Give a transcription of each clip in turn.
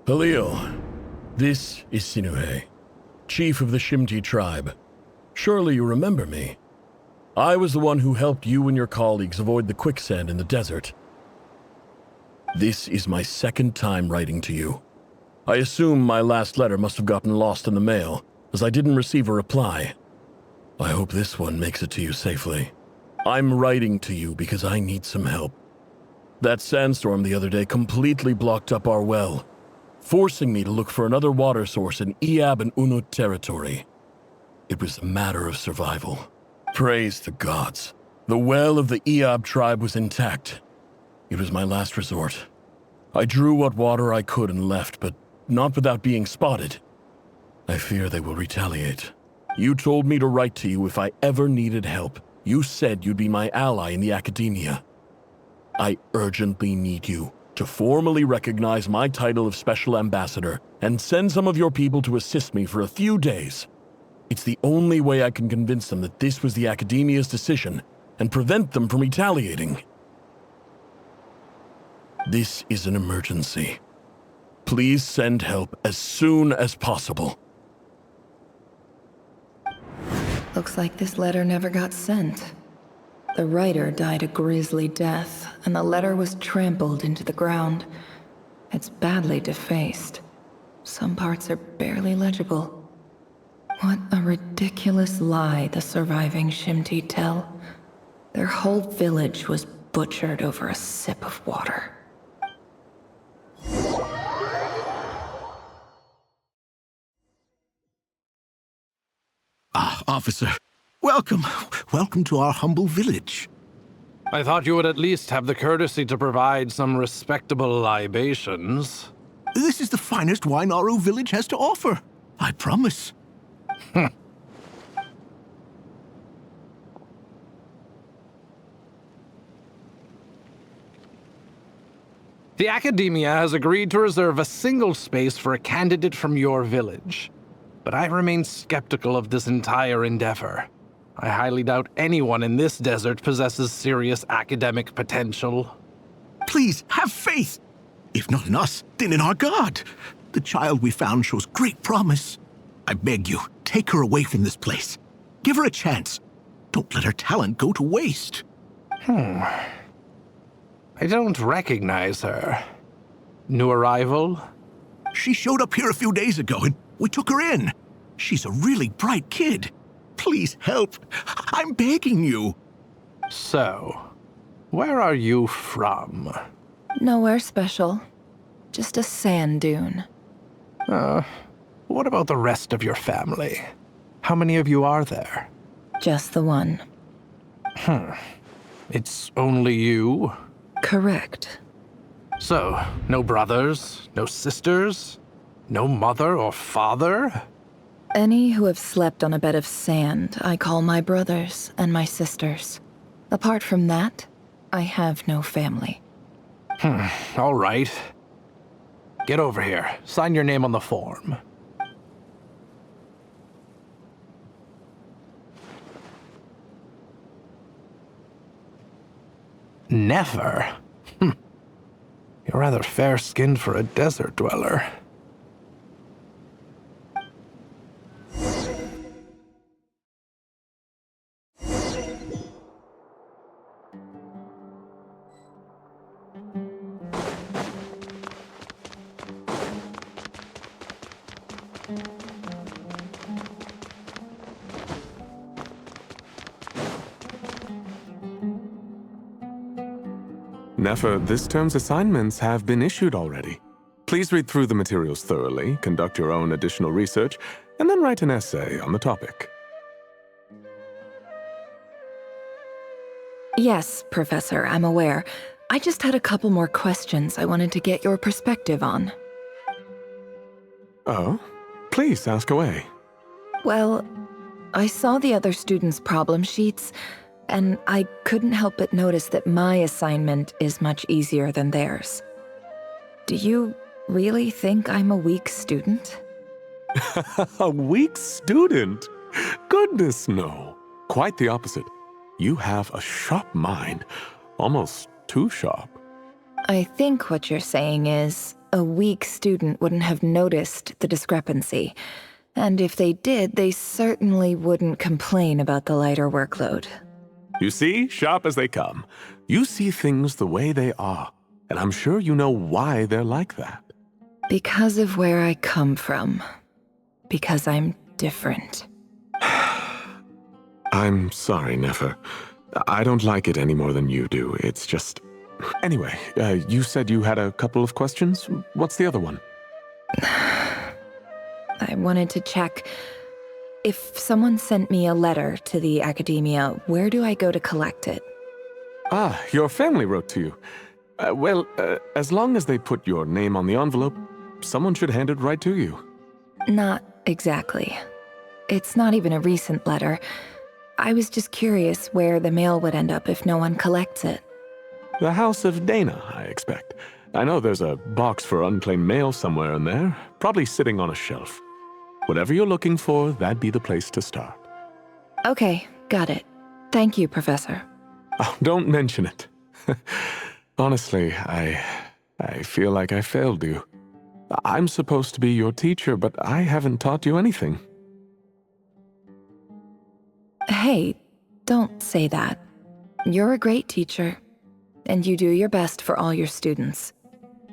Halil, this is Sinuhe, chief of the Shimti tribe. Surely you remember me. I was the one who helped you and your colleagues avoid the quicksand in the desert. This is my second time writing to you. I assume my last letter must have gotten lost in the mail, as I didn't receive a reply. I hope this one makes it to you safely. I'm writing to you because I need some help. That sandstorm the other day completely blocked up our well, forcing me to look for another water source in Iab and Unut territory. It was a matter of survival. Praise the gods. The well of the Iab tribe was intact. It was my last resort. I drew what water I could and left, but not without being spotted. I fear they will retaliate. You told me to write to you if I ever needed help. You said you'd be my ally in the academia. I urgently need you to formally recognize my title of Special Ambassador and send some of your people to assist me for a few days. It's the only way I can convince them that this was the academia's decision and prevent them from retaliating. This is an emergency. Please send help as soon as possible. Looks like this letter never got sent. The writer died a grisly death, and the letter was trampled into the ground. It's badly defaced. Some parts are barely legible. What a ridiculous lie the surviving Shimti tell. Their whole village was butchered over a sip of water. Ah, officer. Welcome. Welcome to our humble village. I thought you would at least have the courtesy to provide some respectable libations. This is the finest wine Aru village has to offer. I promise. The Academia has agreed to reserve a single space for a candidate from your village. But I remain skeptical of this entire endeavor. I highly doubt anyone in this desert possesses serious academic potential. Please, have faith. If not in us, then in our God. The child we found shows great promise. I beg you, take her away from this place. Give her a chance. Don't let her talent go to waste. I don't recognize her. New arrival? She showed up here a few days ago and we took her in. She's a really bright kid. Please help. I'm begging you. So, where are you from? Nowhere special. Just a sand dune. What about the rest of your family? How many of you are there? Just the one. It's only you? Correct. So, no brothers, no sisters, no mother or father? Any who have slept on a bed of sand, I call my brothers and my sisters. Apart from that, I have no family. All right. Get over here. Sign your name on the form. Neffer? You're rather fair-skinned for a desert dweller. Neffer, this term's assignments have been issued already. Please read through the materials thoroughly, conduct your own additional research, and then write an essay on the topic. Yes, Professor, I'm aware. I just had a couple more questions I wanted to get your perspective on. Oh? Please ask away. Well, I saw the other students' problem sheets, and I couldn't help but notice that my assignment is much easier than theirs. Do you really think I'm a weak student? A weak student? Goodness, no. Quite the opposite. You have a sharp mind, almost too sharp. I think what you're saying is, a weak student wouldn't have noticed the discrepancy. And if they did, they certainly wouldn't complain about the lighter workload. You see, sharp as they come. You see things the way they are, and I'm sure you know why they're like that. Because of where I come from. Because I'm different. I'm sorry, Neffer. I don't like it any more than you do. It's just... Anyway, you said you had a couple of questions. What's the other one? I wanted to check. If someone sent me a letter to the academia, where do I go to collect it? Ah, your family wrote to you. Well, as long as they put your name on the envelope, someone should hand it right to you. Not exactly. It's not even a recent letter. I was just curious where the mail would end up if no one collects it. The House of Dana, I expect. I know there's a box for unclaimed mail somewhere in there, probably sitting on a shelf. Whatever you're looking for, that'd be the place to start. Okay, got it. Thank you, Professor. Oh, don't mention it. Honestly, I feel like I failed you. I'm supposed to be your teacher, but I haven't taught you anything. Hey, don't say that. You're a great teacher, and you do your best for all your students.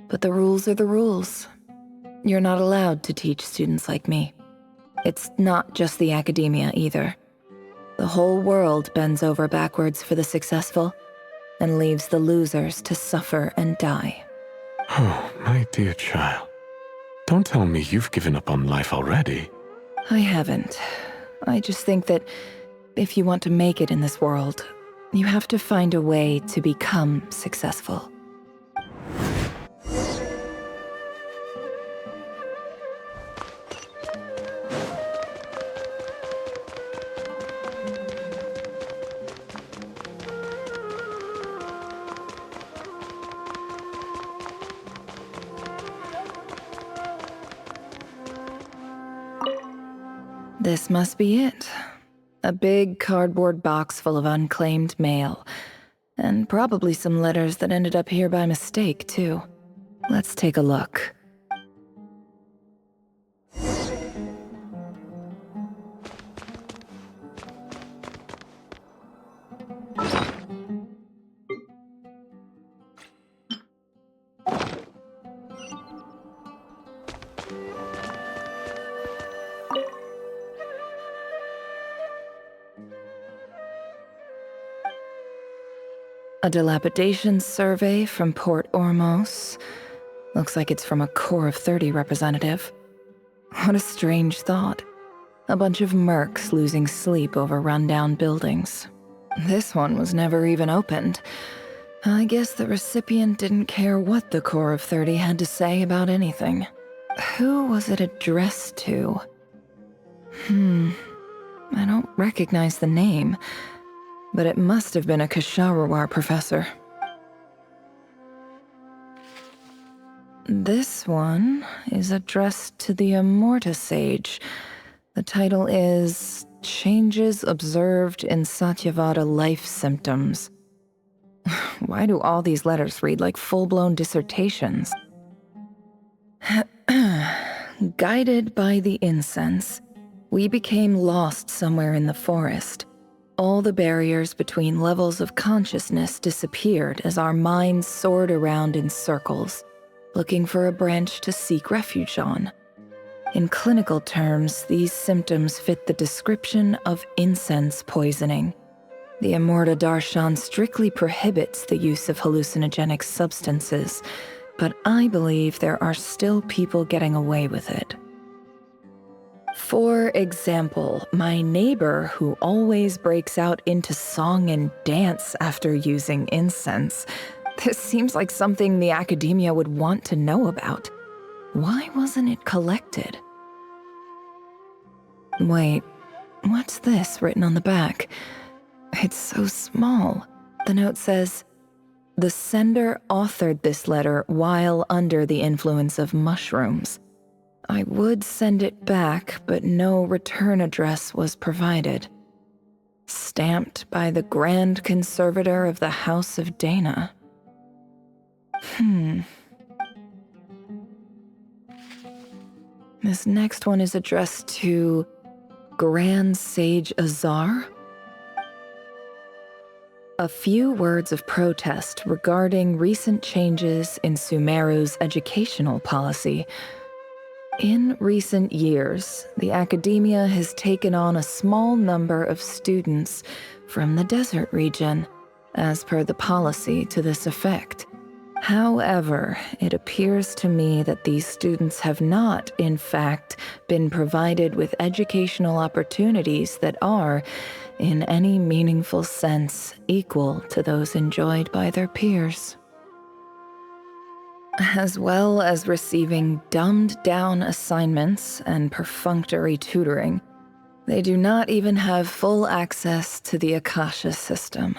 But the rules are the rules. You're not allowed to teach students like me. It's not just the academia either. The whole world bends over backwards for the successful and leaves the losers to suffer and die. Oh, my dear child. Don't tell me you've given up on life already. I haven't. I just think that if you want to make it in this world, you have to find a way to become successful. This must be it. A big cardboard box full of unclaimed mail. And probably some letters that ended up here by mistake, too. Let's take a look. A dilapidation survey from Port Ormos. Looks like it's from a Corps of 30 representative. What a strange thought. A bunch of mercs losing sleep over rundown buildings. This one was never even opened. I guess the recipient didn't care what the Corps of 30 had to say about anything. Who was it addressed to? I don't recognize the name. But it must have been a Ksharawar professor. This one is addressed to the Immorta Sage. The title is Changes Observed in Satyavada Life Symptoms. Why do all these letters read like full-blown dissertations? Guided by the incense, we became lost somewhere in the forest. All the barriers between levels of consciousness disappeared as our minds soared around in circles, looking for a branch to seek refuge on. In clinical terms, these symptoms fit the description of incense poisoning. The Immorta Darshan strictly prohibits the use of hallucinogenic substances, but I believe there are still people getting away with it. For example, my neighbor who always breaks out into song and dance after using incense. This seems like something the academia would want to know about. Why wasn't it collected? Wait, what's this written on the back? It's so small. The note says, "The sender authored this letter while under the influence of mushrooms. I would send it back, but no return address was provided. Stamped by the Grand Conservator of the House of Dana." This next one is addressed to Grand Sage Azar. A few words of protest regarding recent changes in Sumeru's educational policy. In recent years, the academia has taken on a small number of students from the desert region, as per the policy to this effect. However, it appears to me that these students have not, in fact, been provided with educational opportunities that are, in any meaningful sense, equal to those enjoyed by their peers. As well as receiving dumbed-down assignments and perfunctory tutoring, they do not even have full access to the Akasha system.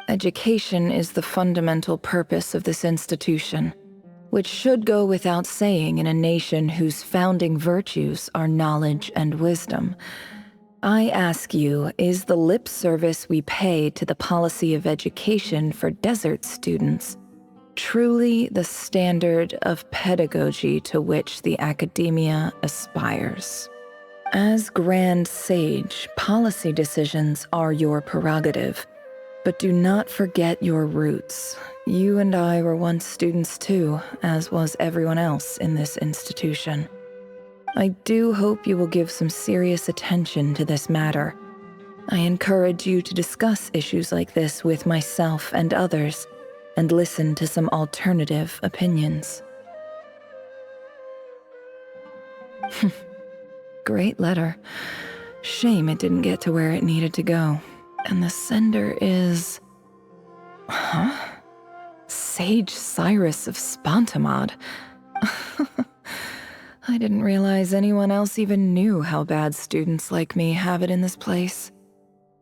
Education is the fundamental purpose of this institution, which should go without saying in a nation whose founding virtues are knowledge and wisdom. I ask you, is the lip service we pay to the policy of education for desert students truly the standard of pedagogy to which the academia aspires? As Grand Sage, policy decisions are your prerogative, but do not forget your roots. You and I were once students too, as was everyone else in this institution. I do hope you will give some serious attention to this matter. I encourage you to discuss issues like this with myself and others, and listen to some alternative opinions. Great letter. Shame it didn't get to where it needed to go. And the sender is... Huh? Sage Cyrus of Spontamod. I didn't realize anyone else even knew how bad students like me have it in this place.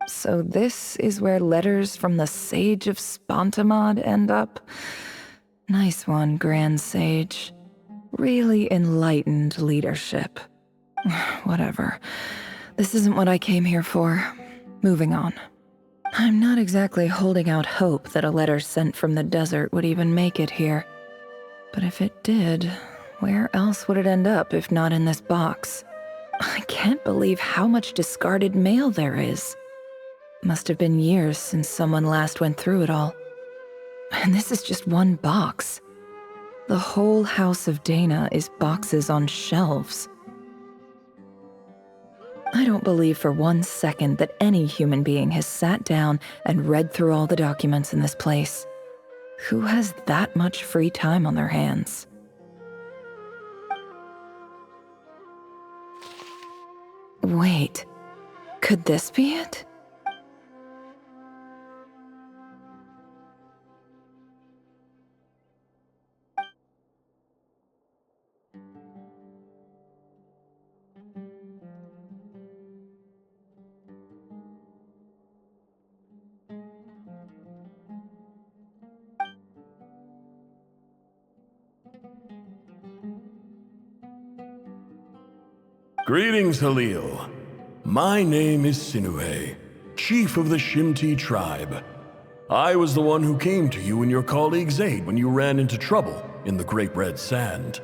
So this is where letters from the Sage of Spontamod end up? Nice one, Grand Sage. Really enlightened leadership. Whatever. This isn't what I came here for. Moving on. I'm not exactly holding out hope that a letter sent from the desert would even make it here. But if it did, where else would it end up if not in this box? I can't believe how much discarded mail there is. Must have been years since someone last went through it all. And this is just one box. The whole house of Dana is boxes on shelves. I don't believe for 1 second that any human being has sat down and read through all the documents in this place. Who has that much free time on their hands? Wait, could this be it? Greetings, Halil. My name is Sinuhe, chief of the Shimti tribe. I was the one who came to you and your colleague's aid when you ran into trouble in the Great Red Sand.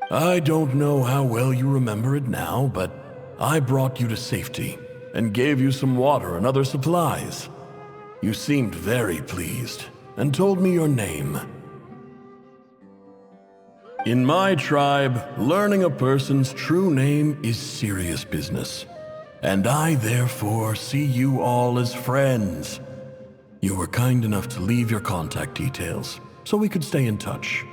I don't know how well you remember it now, but I brought you to safety and gave you some water and other supplies. You seemed very pleased and told me your name. In my tribe, learning a person's true name is serious business, and I therefore see you all as friends. You were kind enough to leave your contact details, so we could stay in touch.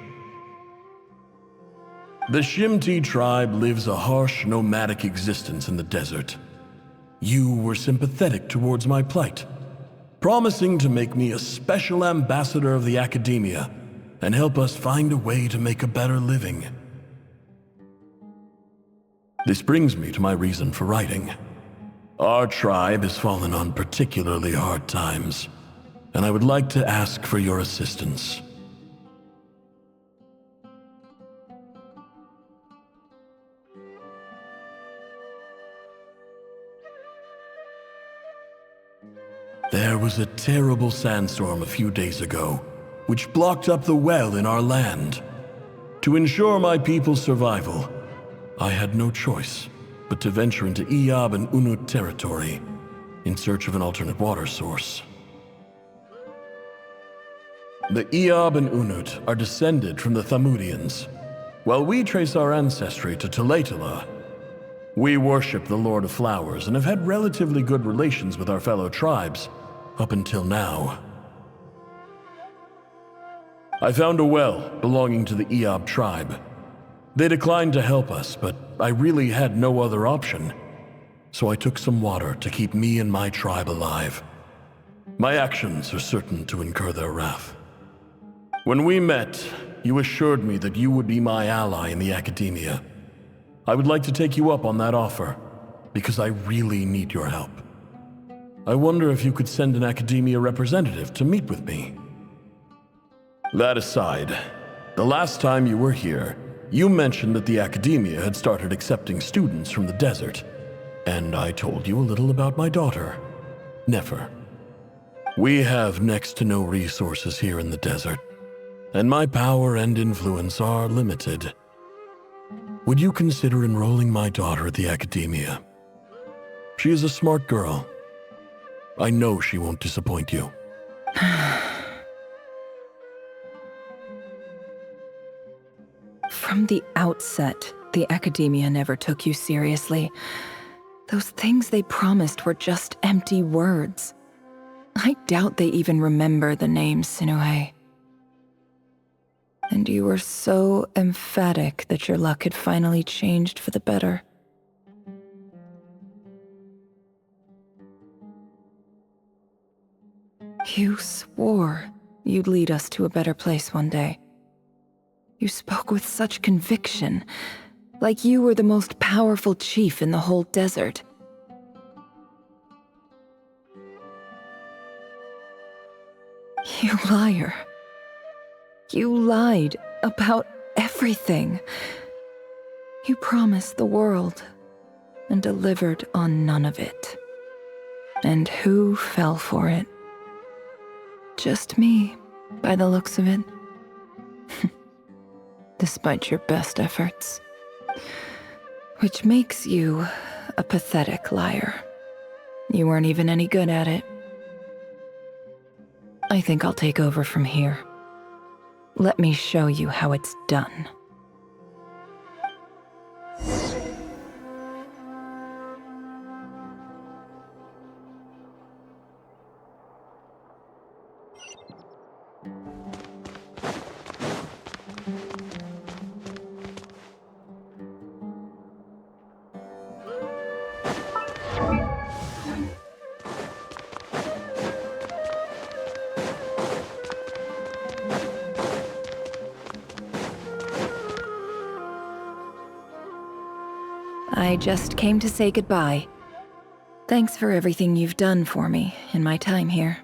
The Shimti tribe lives a harsh, nomadic existence in the desert. You were sympathetic towards my plight, promising to make me a special ambassador of the academia and help us find a way to make a better living. This brings me to my reason for writing. Our tribe has fallen on particularly hard times, and I would like to ask for your assistance. There was a terrible sandstorm a few days ago, which blocked up the well in our land. To ensure my people's survival, I had no choice but to venture into Eob and Unut territory in search of an alternate water source. The Eob and Unut are descended from the Thamudians, while we trace our ancestry to Tulatula. We worship the Lord of Flowers and have had relatively good relations with our fellow tribes up until now. I found a well belonging to the Eob tribe. They declined to help us, but I really had no other option, so I took some water to keep me and my tribe alive. My actions are certain to incur their wrath. When we met, you assured me that you would be my ally in the academia. I would like to take you up on that offer, because I really need your help. I wonder if you could send an academia representative to meet with me. That aside, the last time you were here, you mentioned that the academia had started accepting students from the desert, and I told you a little about my daughter, Neffer. We have next to no resources here in the desert, and my power and influence are limited. Would you consider enrolling my daughter at the academia? She is a smart girl. I know she won't disappoint you. From the outset, the academia never took you seriously. Those things they promised were just empty words. I doubt they even remember the name Sinuhe. And you were so emphatic that your luck had finally changed for the better. You swore you'd lead us to a better place one day. You spoke with such conviction, like you were the most powerful chief in the whole desert. You liar. You lied about everything. You promised the world and delivered on none of it. And who fell for it? Just me, by the looks of it. Despite your best efforts. Which makes you a pathetic liar. You weren't even any good at it. I think I'll take over from here. Let me show you how it's done. I just came to say goodbye. Thanks for everything you've done for me in my time here.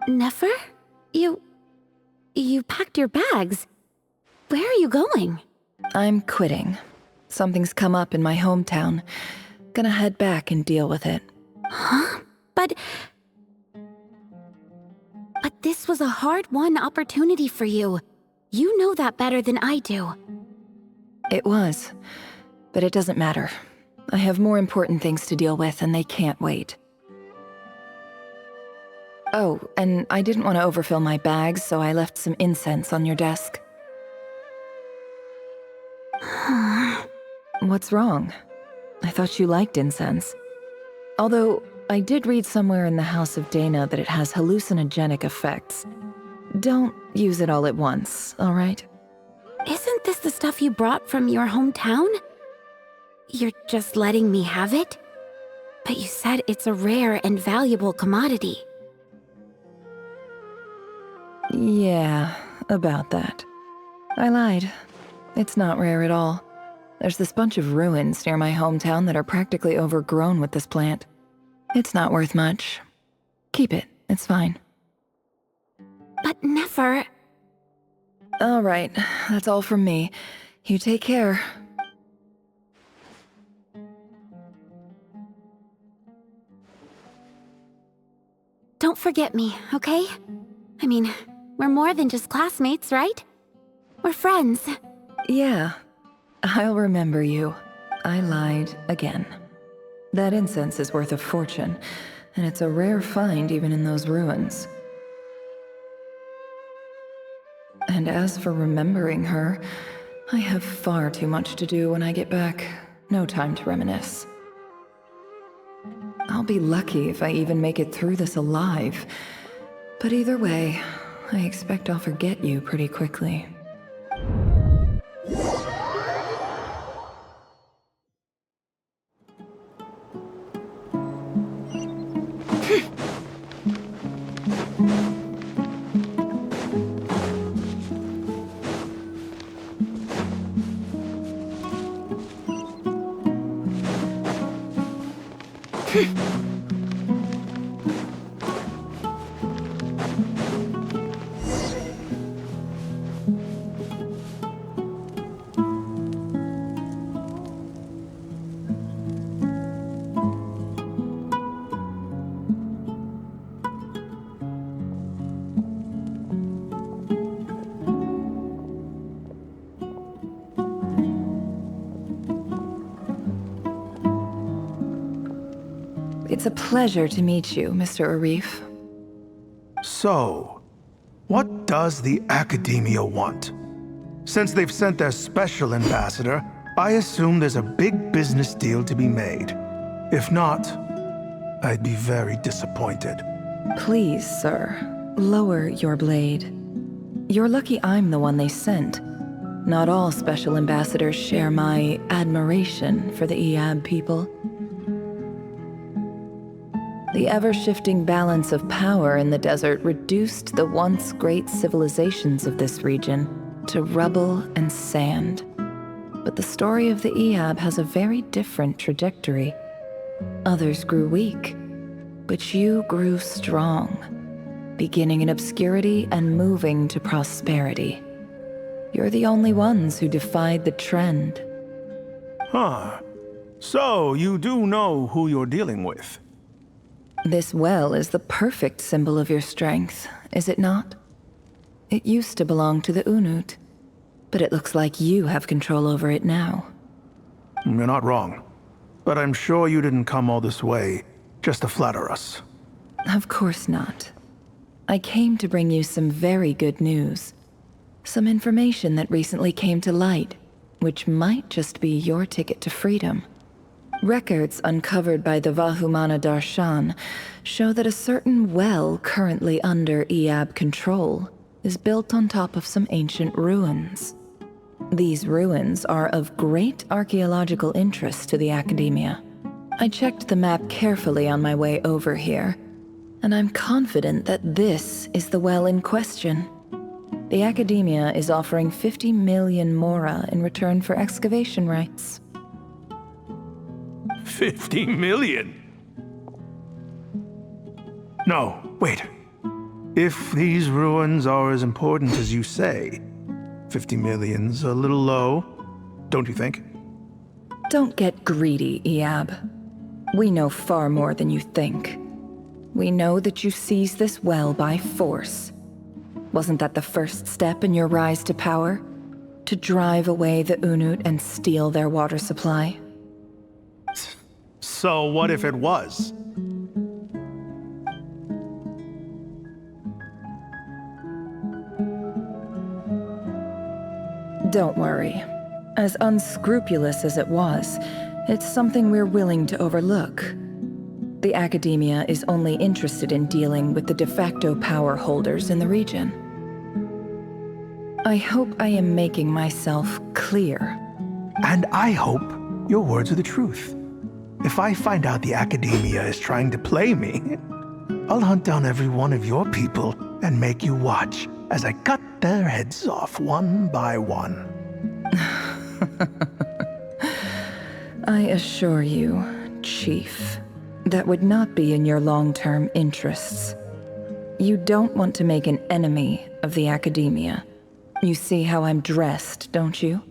Neffer? You packed your bags. Where are you going? I'm quitting. Something's come up in my hometown. Gonna head back and deal with it. Huh? But this was a hard-won opportunity for you. You know that better than I do. It was, but it doesn't matter. I have more important things to deal with, and they can't wait. Oh, and I didn't want to overfill my bags, so I left some incense on your desk. What's wrong? I thought you liked incense. Although, I did read somewhere in the House of Dana that it has hallucinogenic effects. Don't use it all at once, all right? Isn't this the stuff you brought from your hometown? You're just letting me have it? But you said it's a rare and valuable commodity. Yeah, about that. I lied. It's not rare at all. There's this bunch of ruins near my hometown that are practically overgrown with this plant. It's not worth much. Keep it, it's fine. But Neffer... All right, that's all from me. You take care. Don't forget me, okay? I mean, we're more than just classmates, right? We're friends. Yeah, I'll remember you. I lied again. That incense is worth a fortune, and it's a rare find even in those ruins. And as for remembering her, I have far too much to do when I get back. No time to reminisce. I'll be lucky if I even make it through this alive. But either way, I expect I'll forget you pretty quickly. It's a pleasure to meet you, Mr. Arif. So, what does the Academia want? Since they've sent their special ambassador, I assume there's a big business deal to be made. If not, I'd be very disappointed. Please, sir, lower your blade. You're lucky I'm the one they sent. Not all special ambassadors share my admiration for the Iab people. The ever-shifting balance of power in the desert reduced the once great civilizations of this region to rubble and sand. But the story of the Iab has a very different trajectory. Others grew weak, but you grew strong, beginning in obscurity and moving to prosperity. You're the only ones who defied the trend. Huh. So, you do know who you're dealing with? This well is the perfect symbol of your strength, is it not? It used to belong to the Unut, but it looks like you have control over it now. You're not wrong. But I'm sure you didn't come all this way just to flatter us. Of course not. I came to bring you some very good news. Some information that recently came to light, which might just be your ticket to freedom. Records uncovered by the Vahumana Darshan show that a certain well currently under Iab control is built on top of some ancient ruins. These ruins are of great archaeological interest to the Academia. I checked the map carefully on my way over here, and I'm confident that this is the well in question. The Academia is offering 50 million mora in return for excavation rights. 50 million? No, wait. If these ruins are as important as you say, 50 million's a little low, don't you think? Don't get greedy, Iab. We know far more than you think. We know that you seized this well by force. Wasn't that the first step in your rise to power? To drive away the Unut and steal their water supply? So what if it was? Don't worry. As unscrupulous as it was, it's something we're willing to overlook. The Academia is only interested in dealing with the de facto power holders in the region. I hope I am making myself clear. And I hope your words are the truth. If I find out the Academia is trying to play me, I'll hunt down every one of your people and make you watch as I cut their heads off one by one. I assure you, Chief, that would not be in your long-term interests. You don't want to make an enemy of the Academia. You see how I'm dressed, don't you?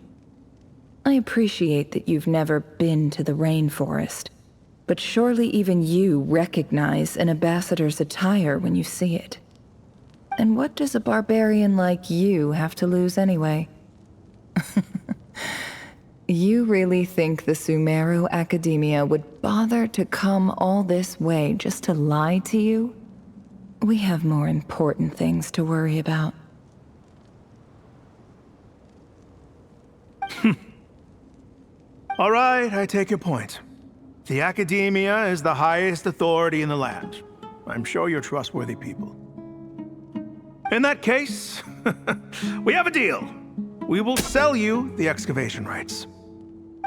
I appreciate that you've never been to the rainforest, but surely even you recognize an ambassador's attire when you see it. And what does a barbarian like you have to lose anyway? You really think the Sumeru Academia would bother to come all this way just to lie to you? We have more important things to worry about. All right, I take your point. The Academia is the highest authority in the land. I'm sure you're trustworthy people. In that case, we have a deal. We will sell you the excavation rights.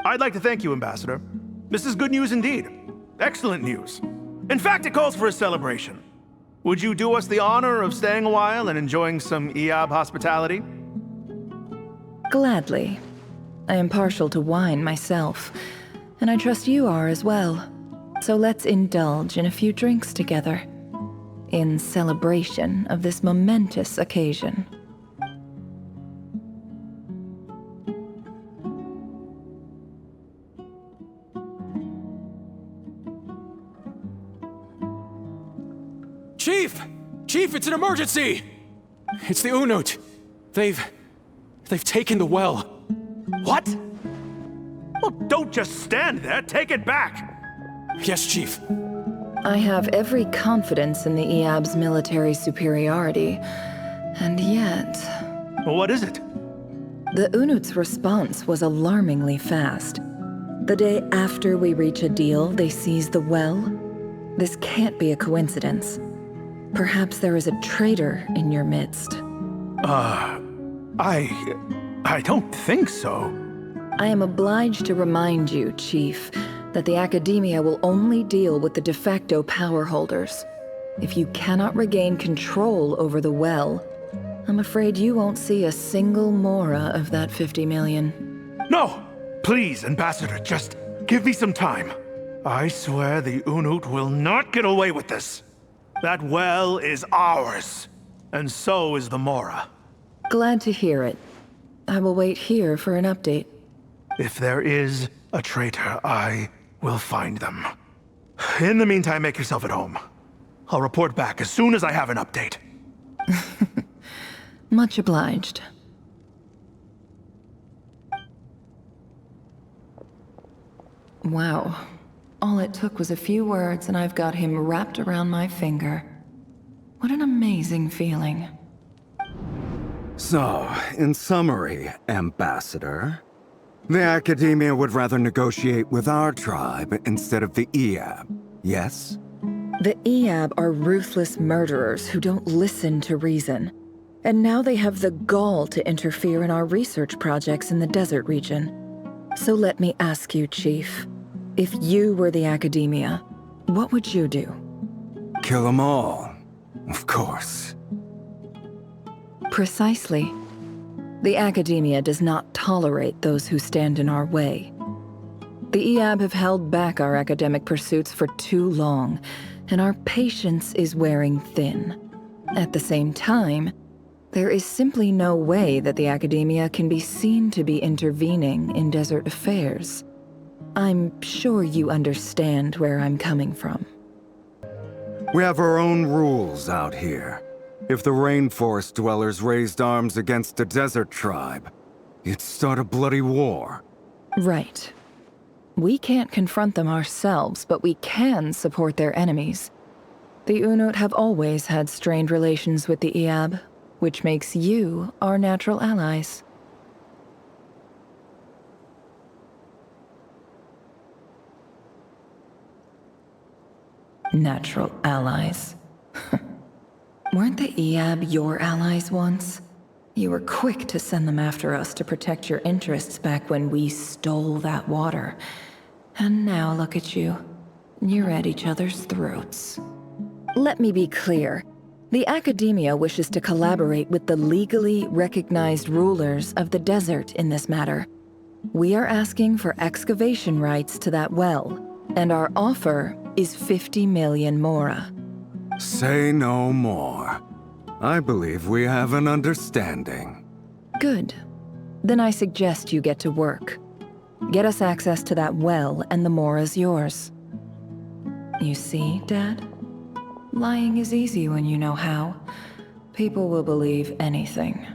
I'd like to thank you, Ambassador. This is good news indeed. Excellent news. In fact, it calls for a celebration. Would you do us the honor of staying a while and enjoying some Eob hospitality? Gladly. I am partial to wine myself, and I trust you are as well. So let's indulge in a few drinks together, in celebration of this momentous occasion. Chief! Chief, it's an emergency! It's the Unut. They've taken the well. What? Well, don't just stand there. Take it back. Yes, Chief. I have every confidence in the Eob's military superiority, and yet... Well, what is it? The Unut's response was alarmingly fast. The day after we reach a deal, they seize the well. This can't be a coincidence. Perhaps there is a traitor in your midst. I don't think so. I am obliged to remind you, Chief, that the Academia will only deal with the de facto power holders. If you cannot regain control over the well, I'm afraid you won't see a single mora of that 50 million. No! Please, Ambassador, just give me some time. I swear the Unut will not get away with this. That well is ours, and so is the mora. Glad to hear it. I will wait here for an update. If there is a traitor, I will find them. In the meantime, make yourself at home. I'll report back as soon as I have an update. Much obliged. Wow. All it took was a few words and I've got him wrapped around my finger. What an amazing feeling. So, in summary, Ambassador, the Academia would rather negotiate with our tribe instead of the Eob, yes? The Eob are ruthless murderers who don't listen to reason. And now they have the gall to interfere in our research projects in the desert region. So let me ask you, Chief, if you were the Academia, what would you do? Kill them all, of course. Precisely. The Academia does not tolerate those who stand in our way. The Eob have held back our academic pursuits for too long, and our patience is wearing thin. At the same time, there is simply no way that the Academia can be seen to be intervening in desert affairs. I'm sure you understand where I'm coming from. We have our own rules out here. If the rainforest dwellers raised arms against a desert tribe, it'd start a bloody war. Right. We can't confront them ourselves, but we can support their enemies. The Unut have always had strained relations with the Eob, which makes you our natural allies. Natural allies. Weren't the Eob your allies once? You were quick to send them after us to protect your interests back when we stole that water. And now look at you. You're at each other's throats. Let me be clear. The Academia wishes to collaborate with the legally recognized rulers of the desert in this matter. We are asking for excavation rights to that well, and our offer is 50 million mora. Say no more. I believe we have an understanding. Good. Then I suggest you get to work. Get us access to that well, and the mora's yours. You see, Dad? Lying is easy when you know how. People will believe anything.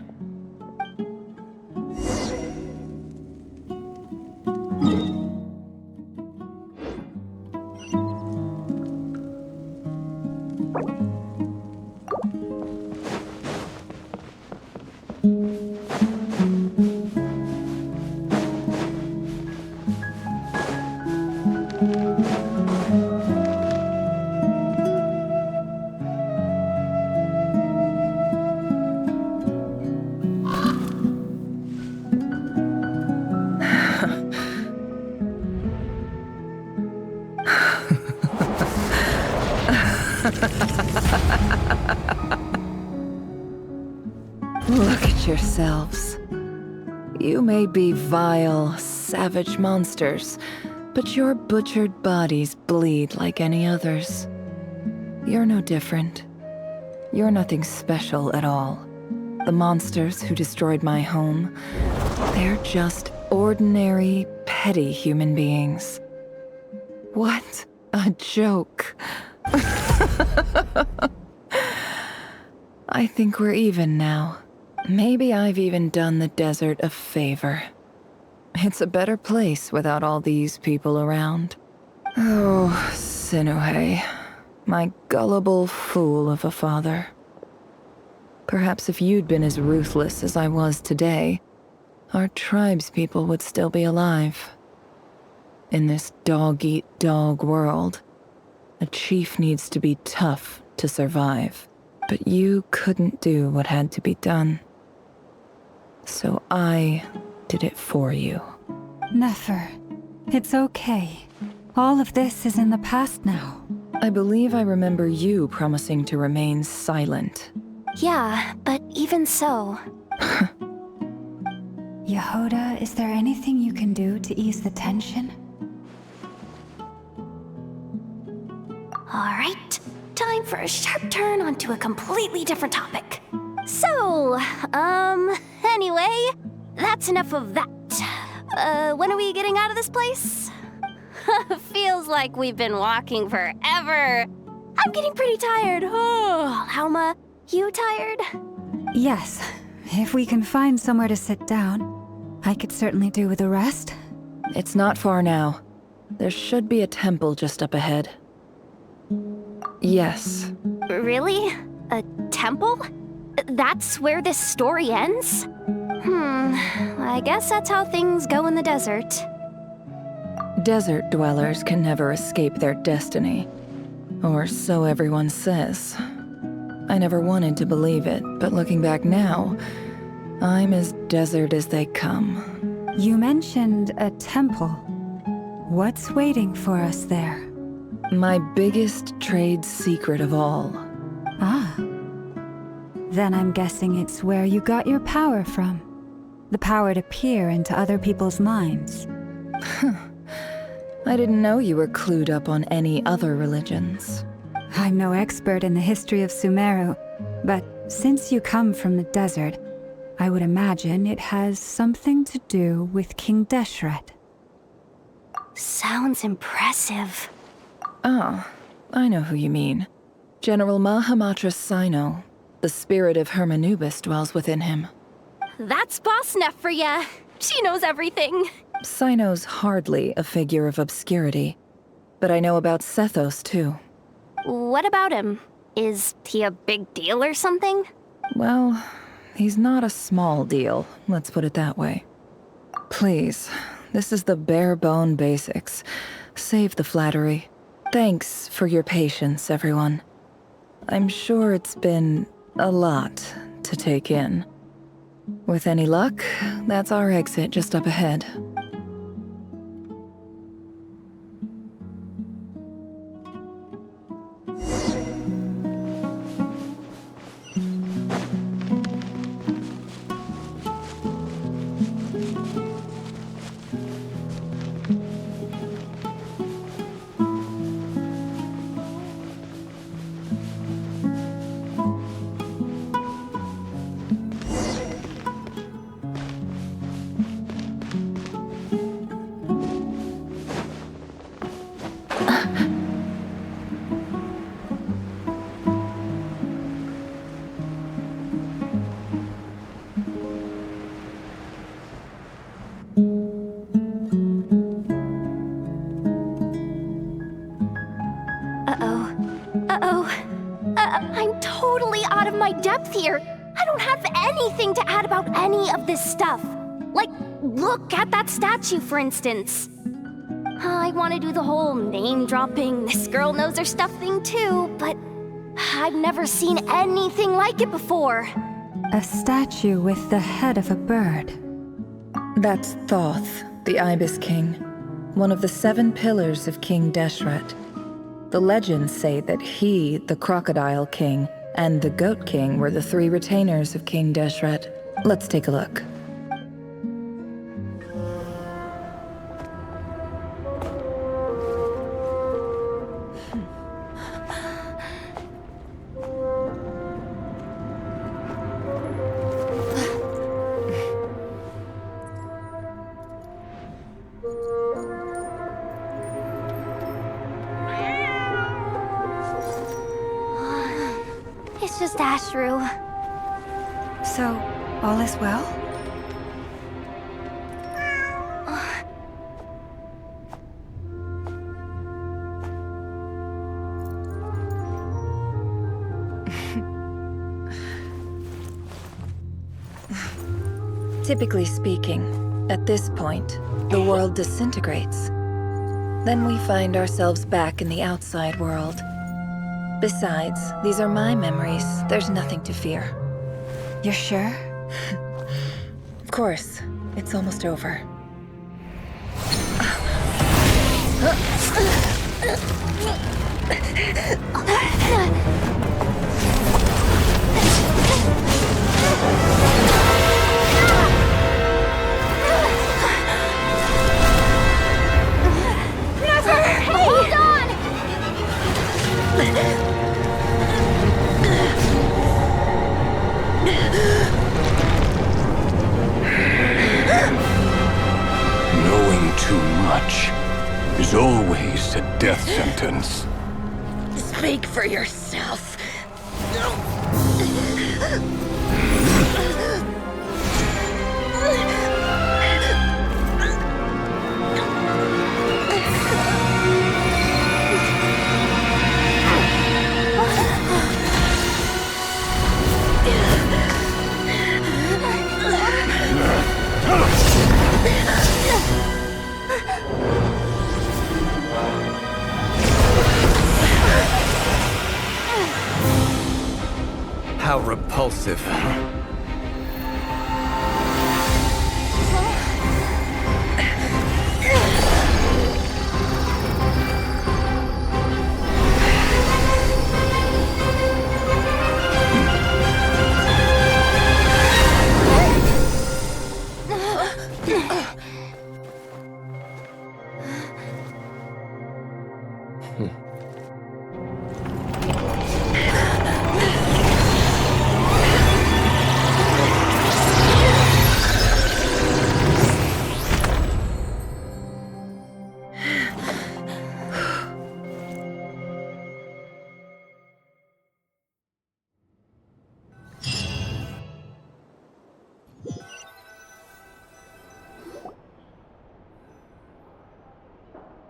Look at yourselves. You may be vile, savage monsters, but your butchered bodies bleed like any others. You're no different. You're nothing special at all. The monsters who destroyed my home, they're just ordinary, petty human beings. What a joke. I think we're even now. Maybe I've even done the desert a favor. It's a better place without all these people around. Oh, Sinuhe, my gullible fool of a father. Perhaps if you'd been as ruthless as I was today, our tribespeople would still be alive. In this dog-eat-dog world, a chief needs to be tough to survive. But you couldn't do what had to be done. So I did it for you. Neffer, it's okay. All of this is in the past now. I believe I remember you promising to remain silent. Yeah, but even so... Yehoda, is there anything you can do to ease the tension? Alright, time for a sharp turn onto a completely different topic. So, anyway, that's enough of that. When are we getting out of this place? Feels like we've been walking forever. I'm getting pretty tired. Oh, Alma, you tired? Yes, if we can find somewhere to sit down, I could certainly do with a rest. It's not far now. There should be a temple just up ahead. Yes. Really? A temple? That's where this story ends? I guess that's how things go in the desert. Desert dwellers can never escape their destiny. Or so everyone says. I never wanted to believe it, but looking back now, I'm as desert as they come. You mentioned a temple. What's waiting for us there? My biggest trade secret of all. Ah. Then I'm guessing it's where you got your power from. The power to peer into other people's minds. I didn't know you were clued up on any other religions. I'm no expert in the history of Sumeru, but since you come from the desert, I would imagine it has something to do with King Deshret. Sounds impressive. Oh, I know who you mean. General Mahamatra Sino. The spirit of Hermanubis dwells within him. That's Boss Neff for ya. She knows everything. Sino's hardly a figure of obscurity, but I know about Sethos too. What about him? Is he a big deal or something? Well, he's not a small deal, let's put it that way. Please, this is the bare-bone basics. Save the flattery. Thanks for your patience, everyone. I'm sure it's been a lot to take in. With any luck, that's our exit just up ahead. I'm totally out of my depth here. I don't have anything to add about any of this stuff. Like, look at that statue, for instance. I want to do the whole name-dropping, this girl knows her stuff thing too, but I've never seen anything like it before. A statue with the head of a bird. That's Thoth, the Ibis King, one of the 7 pillars of King Deshret. The legends say that he, the Crocodile King, and the Goat King were the three retainers of King Deshret. Let's take a look. It's just Ashru. So, all is well? Typically speaking, at this point, the world disintegrates. Then we find ourselves back in the outside world. Besides, these are my memories. There's nothing to fear. You're sure? Of course. It's almost over. Hold on! Knowing too much is always a death sentence. Speak for yourself. How repulsive.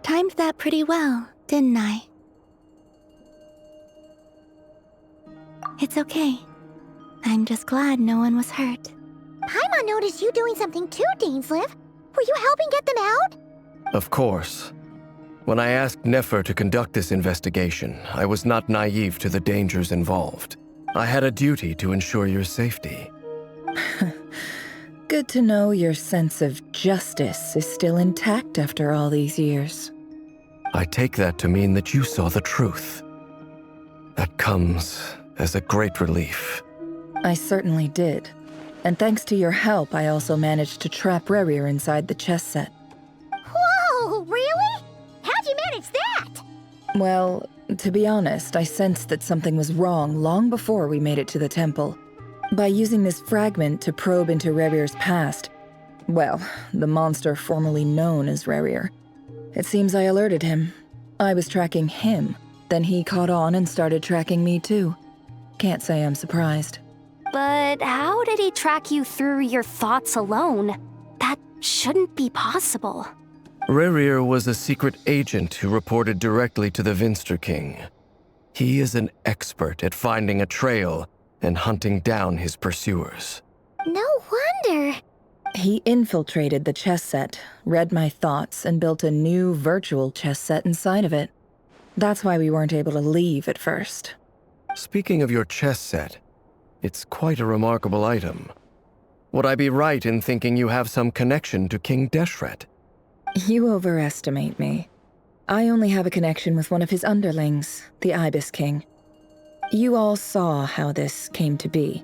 Timed that pretty well, didn't I? It's okay. I'm just glad no one was hurt. Paimon noticed you doing something too, Dainsleif. Were you helping get them out? Of course. When I asked Neffer to conduct this investigation, I was not naive to the dangers involved. I had a duty to ensure your safety. Good to know your sense of justice is still intact after all these years. I take that to mean that you saw the truth. That comes as a great relief. I certainly did. And thanks to your help, I also managed to trap Rerir inside the chess set. Whoa, really? How'd you manage that? Well, to be honest, I sensed that something was wrong long before we made it to the temple. By using this fragment to probe into Rerir's past, well, the monster formerly known as Rerir, it seems I alerted him. I was tracking him, then he caught on and started tracking me too. Can't say I'm surprised. But how did he track you through your thoughts alone? That shouldn't be possible. Rerir was a secret agent who reported directly to the Vinster King. He is an expert at finding a trail and hunting down his pursuers. No wonder. He infiltrated the chess set, read my thoughts, and built a new virtual chess set inside of it. That's why we weren't able to leave at first. Speaking of your chess set, it's quite a remarkable item. Would I be right in thinking you have some connection to King Deshret? You overestimate me. I only have a connection with one of his underlings, the Ibis King. You all saw how this came to be.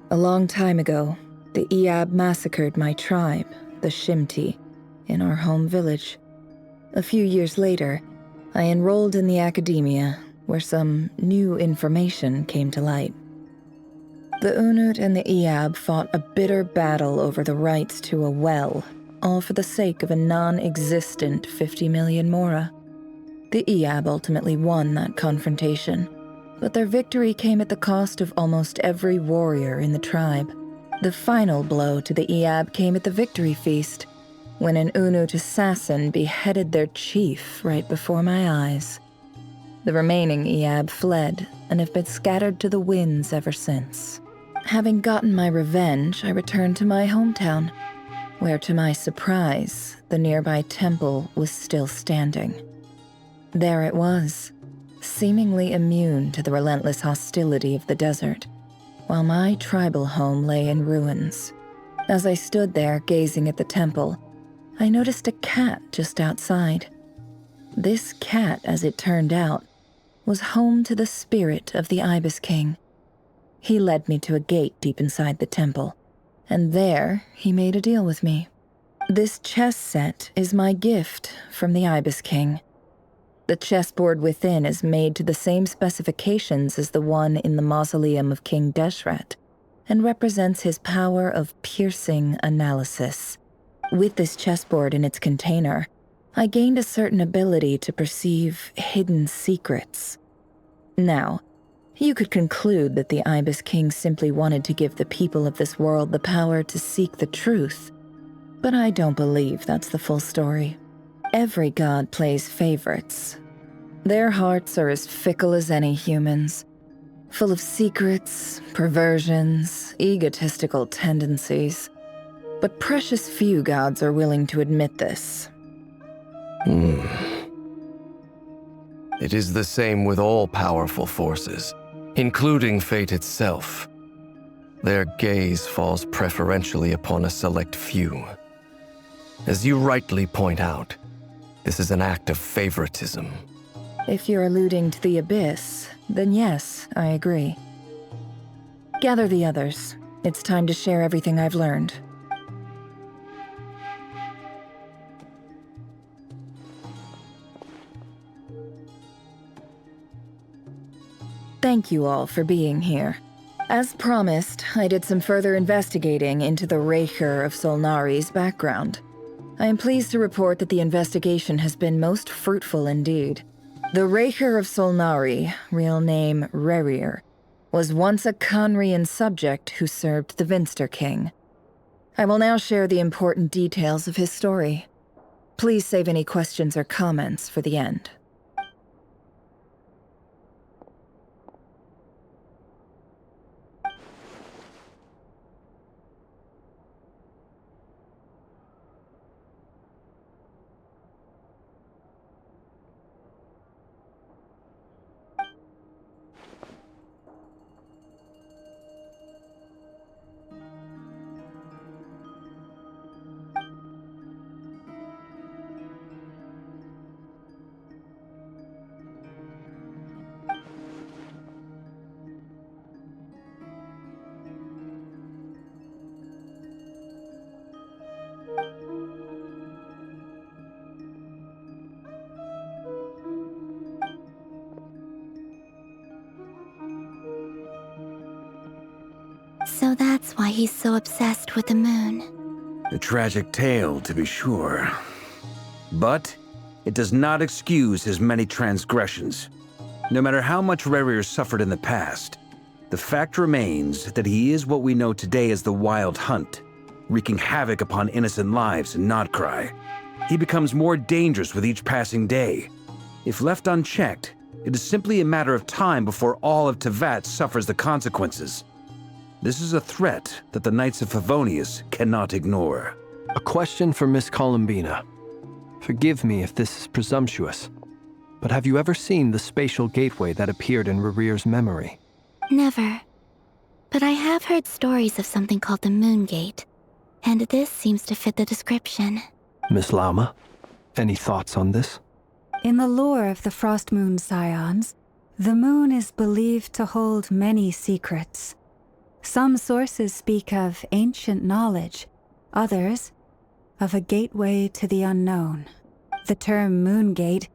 A long time ago, the Eab massacred my tribe, the Shimti, in our home village. A few years later, I enrolled in the academia, where some new information came to light. The Unut and the Eab fought a bitter battle over the rights to a well, all for the sake of a non-existent 50 million mora. The Eab ultimately won that confrontation, but their victory came at the cost of almost every warrior in the tribe. The final blow to the Eab came at the victory feast, when an Unut assassin beheaded their chief right before my eyes. The remaining Eab fled and have been scattered to the winds ever since. Having gotten my revenge, I returned to my hometown, where to my surprise, the nearby temple was still standing. There it was, seemingly immune to the relentless hostility of the desert, while my tribal home lay in ruins. As I stood there gazing at the temple, I noticed a cat just outside. This cat, as it turned out, was home to the spirit of the Ibis King. He led me to a gate deep inside the temple, and there he made a deal with me. This chess set is my gift from the Ibis King. The chessboard within is made to the same specifications as the one in the mausoleum of King Deshret, and represents his power of piercing analysis. With this chessboard in its container, I gained a certain ability to perceive hidden secrets. Now, you could conclude that the Ibis King simply wanted to give the people of this world the power to seek the truth, but I don't believe that's the full story. Every god plays favorites. Their hearts are as fickle as any human's, full of secrets, perversions, egotistical tendencies. But precious few gods are willing to admit this. It is the same with all powerful forces, including fate itself. Their gaze falls preferentially upon a select few. As you rightly point out, this is an act of favoritism. If you're alluding to the Abyss, then yes, I agree. Gather the others. It's time to share everything I've learned. Thank you all for being here. As promised, I did some further investigating into the Raker of Solnari's background. I am pleased to report that the investigation has been most fruitful indeed. The Raker of Solnari, real name Rerir, was once a Conrian subject who served the Vinster King. I will now share the important details of his story. Please save any questions or comments for the end. So that's why he's so obsessed with the moon. A tragic tale, to be sure. But it does not excuse his many transgressions. No matter how much Rerir suffered in the past, the fact remains that he is what we know today as the Wild Hunt, wreaking havoc upon innocent lives in Notcry. He becomes more dangerous with each passing day. If left unchecked, it is simply a matter of time before all of Tevat suffers the consequences. This is a threat that the Knights of Favonius cannot ignore. A question for Miss Columbina. Forgive me if this is presumptuous, but have you ever seen the spatial gateway that appeared in Rerir's memory? Never. But I have heard stories of something called the Moon Gate, and this seems to fit the description. Miss Lauma, any thoughts on this? In the lore of the Frost Moon Scions, The moon is believed to hold many secrets. Some sources speak of ancient knowledge, others of a gateway to the unknown. The term Moongate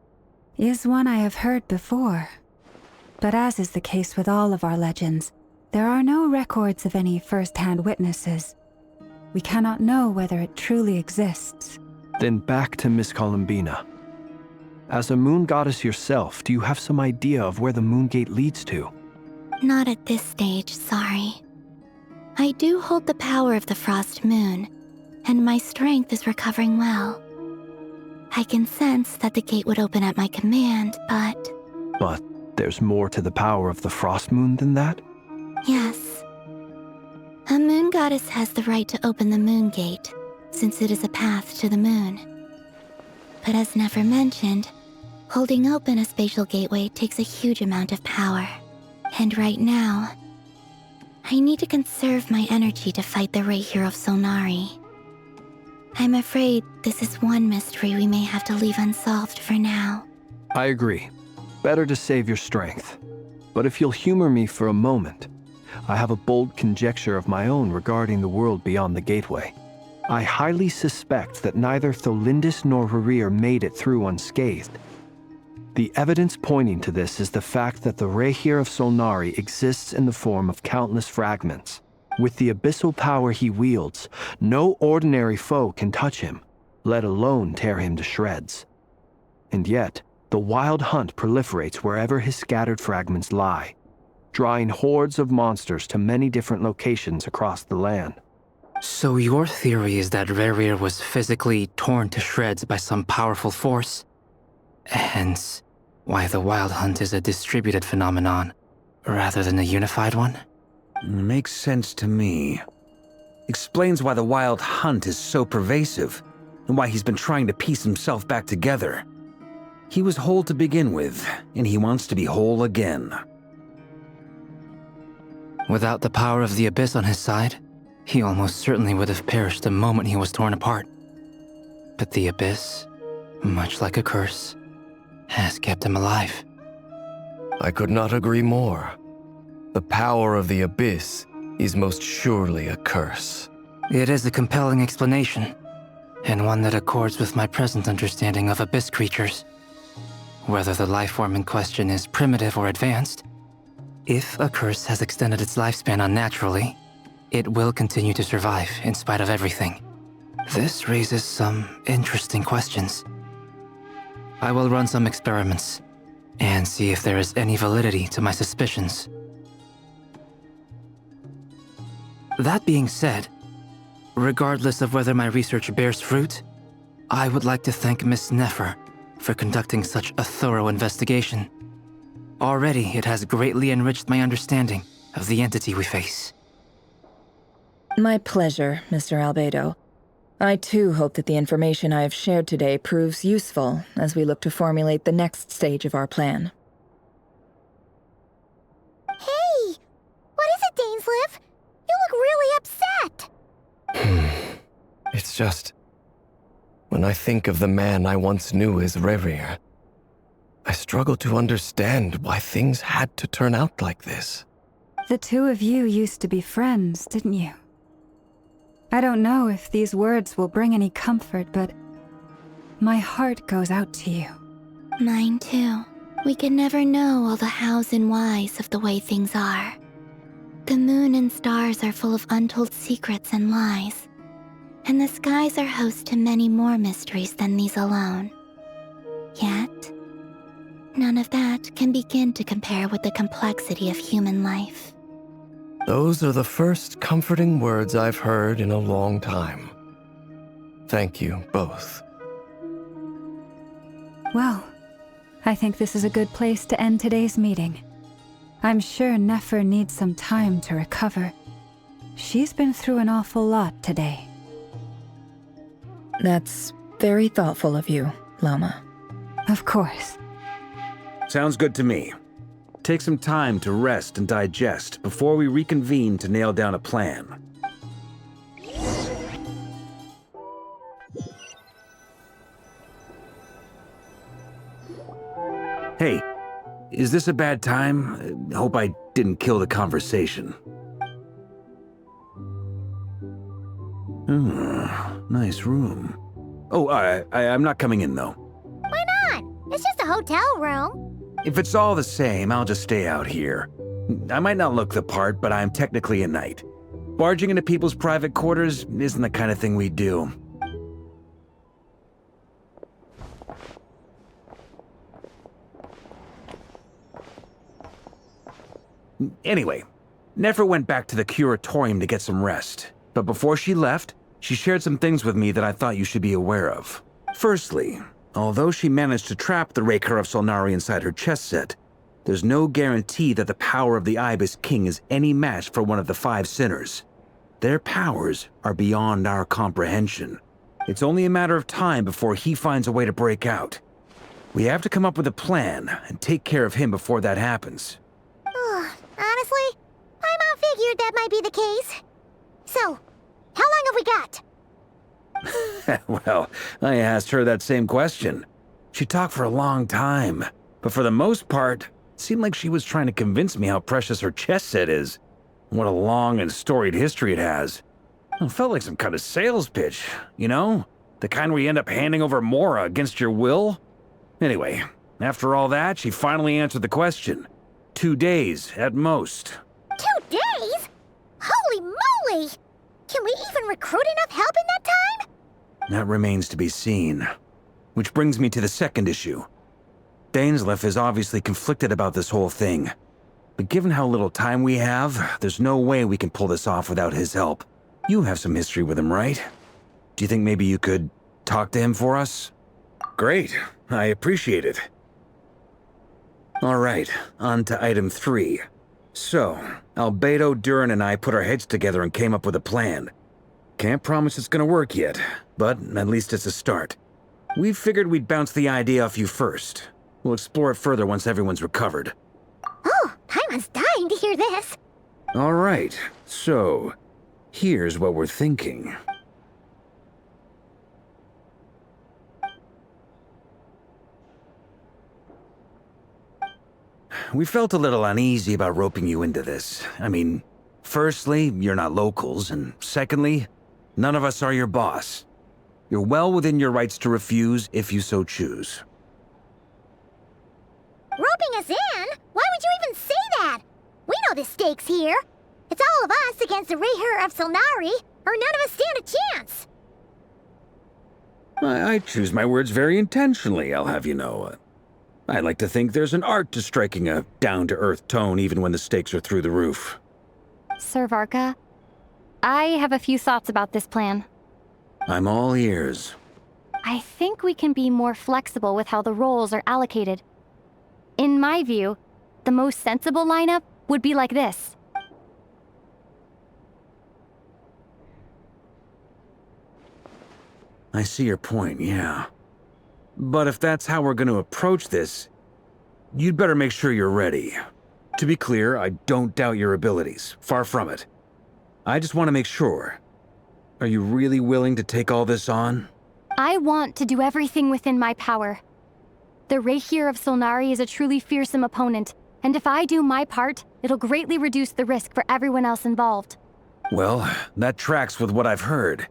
is one I have heard before. But as is the case with all of our legends, there are no records of any first-hand witnesses. We cannot know whether it truly exists. Then back to Miss Columbina. As a moon goddess yourself, do you have some idea of where the Moongate leads to? Not at this stage, sorry. I do hold the power of the Frost Moon, and my strength is recovering well. I can sense that the gate would open at my command, but... But there's more to the power of the Frost Moon than that? Yes. A moon goddess has the right to open the moon gate, since it is a path to the moon. But as Neffer mentioned, holding open a spatial gateway takes a huge amount of power. And right now, I need to conserve my energy to fight the Rahier of Solnari. I'm afraid this is one mystery we may have to leave unsolved for now. I agree. Better to save your strength. But if you'll humor me for a moment, I have a bold conjecture of my own regarding the world beyond the gateway. I highly suspect that neither Tholindis nor Rarir made it through unscathed. The evidence pointing to this is the fact that the Rahier of Solnari exists in the form of countless fragments. With the abyssal power he wields, no ordinary foe can touch him, let alone tear him to shreds. And yet, the wild hunt proliferates wherever his scattered fragments lie, drawing hordes of monsters to many different locations across the land. So your theory is that Rarir was physically torn to shreds by some powerful force? Hence, why the wild hunt is a distributed phenomenon, rather than a unified one? Makes sense to me. Explains why the wild hunt is so pervasive, and why he's been trying to piece himself back together. He was whole to begin with, and he wants to be whole again. Without the power of the Abyss on his side, he almost certainly would have perished the moment he was torn apart. But the Abyss, much like a curse, has kept him alive. I could not agree more. The power of the Abyss is most surely a curse. It is a compelling explanation, and one that accords with my present understanding of Abyss creatures. Whether the life form in question is primitive or advanced, if a curse has extended its lifespan unnaturally, it will continue to survive in spite of everything. This raises some interesting questions. I will run some experiments and see if there is any validity to my suspicions. That being said, regardless of whether my research bears fruit, I would like to thank Miss Neffer for conducting such a thorough investigation. Already, it has greatly enriched my understanding of the entity we face. My pleasure, Mr. Albedo. I too hope that the information I have shared today proves useful as we look to formulate the next stage of our plan. Hey! What is it, Dainsleif? You look really upset! It's just... when I think of the man I once knew as Rarir, I struggle to understand why things had to turn out like this. The two of you used to be friends, didn't you? I don't know if these words will bring any comfort, but my heart goes out to you. Mine too. We can never know all the hows and whys of the way things are. The moon and stars are full of untold secrets and lies, and the skies are host to many more mysteries than these alone. Yet, none of that can begin to compare with the complexity of human life. Those are the first comforting words I've heard in a long time. Thank you, both. Well, I think this is a good place to end today's meeting. I'm sure Neffer needs some time to recover. She's been through an awful lot today. That's very thoughtful of you, Lama. Of course. Sounds good to me. Take some time to rest and digest before we reconvene to nail down a plan. Hey, Is this a bad time? Hope I didn't kill the conversation. Nice room. Oh, I'm not coming in, though. Why not? It's just a hotel room. If it's all the same, I'll just stay out here. I might not look the part, but I'm technically a knight. Barging into people's private quarters isn't the kind of thing we do. Anyway, Neffer went back to the curatorium to get some rest. But before she left, she shared some things with me that I thought you should be aware of. Firstly, although she managed to trap the Raker of Solnari inside her chess set, there's no guarantee that the power of the Ibis King is any match for one of the 5 sinners. Their powers are beyond our comprehension. It's only a matter of time before he finds a way to break out. We have to come up with a plan and take care of him before that happens. Honestly, my mom figured that might be the case. So, how long have we got? Well, I asked her that same question. She talked for a long time, but for the most part, it seemed like she was trying to convince me how precious her chess set is. What a long and storied history it has. It felt like some kind of sales pitch, you know? The kind where you end up handing over Mora against your will. Anyway, after all that, she finally answered the question. 2 days, at most. 2 days? Holy moly! Can we even recruit enough help in that time? That remains to be seen. Which brings me to the second issue. Dainsleif is obviously conflicted about this whole thing. But given how little time we have, there's no way we can pull this off without his help. You have some history with him, right? Do you think maybe you could talk to him for us? Great. I appreciate it. All right, on to item 3. So, Albedo, Durin, and I put our heads together and came up with a plan. Can't promise it's gonna work yet, but at least it's a start. We figured we'd bounce the idea off you first. We'll explore it further once everyone's recovered. Oh, Paimon's dying to hear this. All right, so here's what we're thinking. We felt a little uneasy about roping you into this. I mean, firstly, you're not locals, and secondly, none of us are your boss. You're well within your rights to refuse if you so choose. Roping us in? Why would you even say that? We know the stakes here. It's all of us against the Reher of Solnari, or none of us stand a chance. I choose my words very intentionally, I'll have you know. I like to think there's an art to striking a down-to-earth tone even when the stakes are through the roof. Sir Varka, I have a few thoughts about this plan. I'm all ears. I think we can be more flexible with how the roles are allocated. In my view, the most sensible lineup would be like this. I see your point, yeah. But if that's how we're going to approach this, you'd better make sure you're ready. To be clear, I don't doubt your abilities. Far from it. I just want to make sure. Are you really willing to take all this on? I want to do everything within my power. The Reher of Solnari is a truly fearsome opponent, and if I do my part, it'll greatly reduce the risk for everyone else involved. Well, that tracks with what I've heard.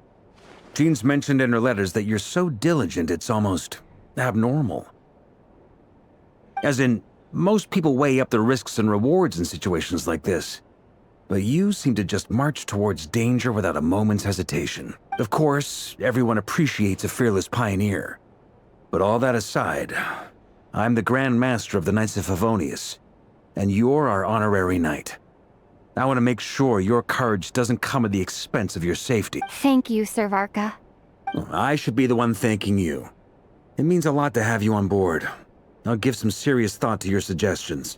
Jean's mentioned in her letters that you're so diligent it's almost abnormal. As in, most people weigh up the risks and rewards in situations like this. But you seem to just march towards danger without a moment's hesitation. Of course, everyone appreciates a fearless pioneer. But all that aside, I'm the Grand Master of the Knights of Favonius, and you're our honorary knight. I want to make sure your courage doesn't come at the expense of your safety. Thank you, Sir Varka. I should be the one thanking you. It means a lot to have you on board. I'll give some serious thought to your suggestions.